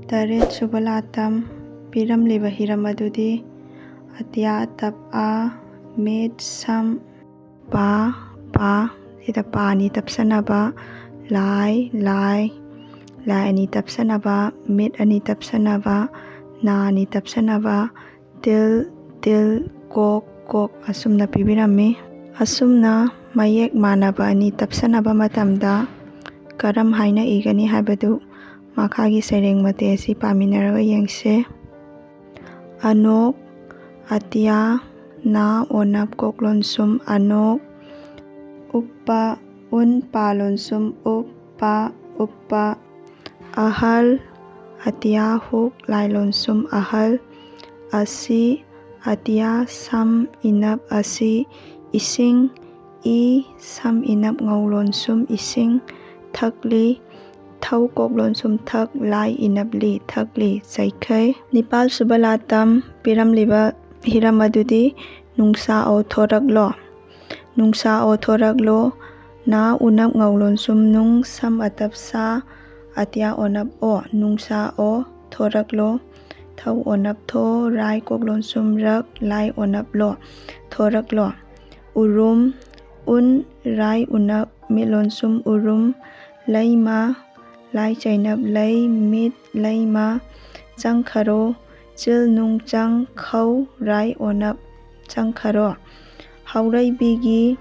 Taret subalatam piramliba hiram adudi atya tap a med sam pa sida pa ani tapsanaba lai ani tapsanaba med ani tapsanaba na ani tapsanaba til kok asumna pibirami. Asumna mayek manaba ani tapsanaba matamda karam haina igani haibadu makhagi sereng mate asi paminaraga yengse. Anok atya na onap kok lonsum anok uppa pa lonsum uppa ahal atya huk lai lonsum ahal asi atya sam inap asi ising sam inap ngau lonsum ising thakli thau kok lonsum thak lai inap li thakli chaikai. Nipal subalatam piramliba hiram adudi nungsa o thoraklo na unap ngau lonsum nung sam atap sa atya onap o nungsa o thoraklo thau onap tho rai kok lonsum rak lai onap lo thoraklo. Urum un rai unap mi lonsum urum laima lai chainap lai mit laima changkharo chil nung chang khau rai onap changkharo. Haurai bigi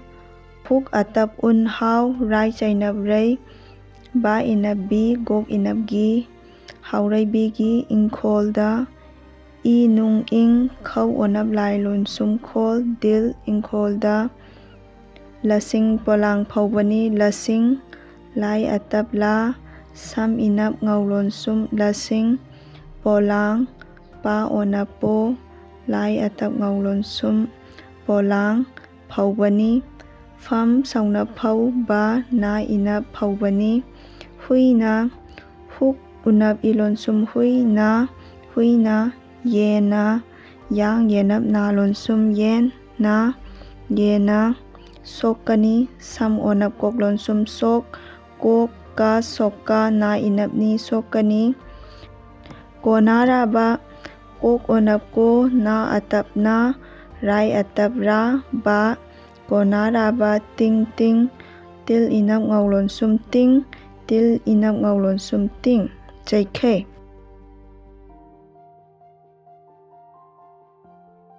phuk atap un hau rai chainap rai ba inap bi gok inap gi. Haurai bigi ingkholda I nung ing khau onap lai lonsum khol dil ingkholda lasing polang phaubani lasing lai atap la sam inap ngau lonsum lasing polang pa onap po lai atap ngau lonsum polang phaubani fam sauna phau ba na inap phaubani. Huina huk unap ilonsum huina yena yang yenap na lonsum yen na yena sokani sam onap kok lonsum sok kok ka sokka na inap ni sokani. Konaraba kok onap ko na atap na rai atap ra ba konaraba ting til inap ngau lonsum ting til inap ngau lonsum ting chaikai.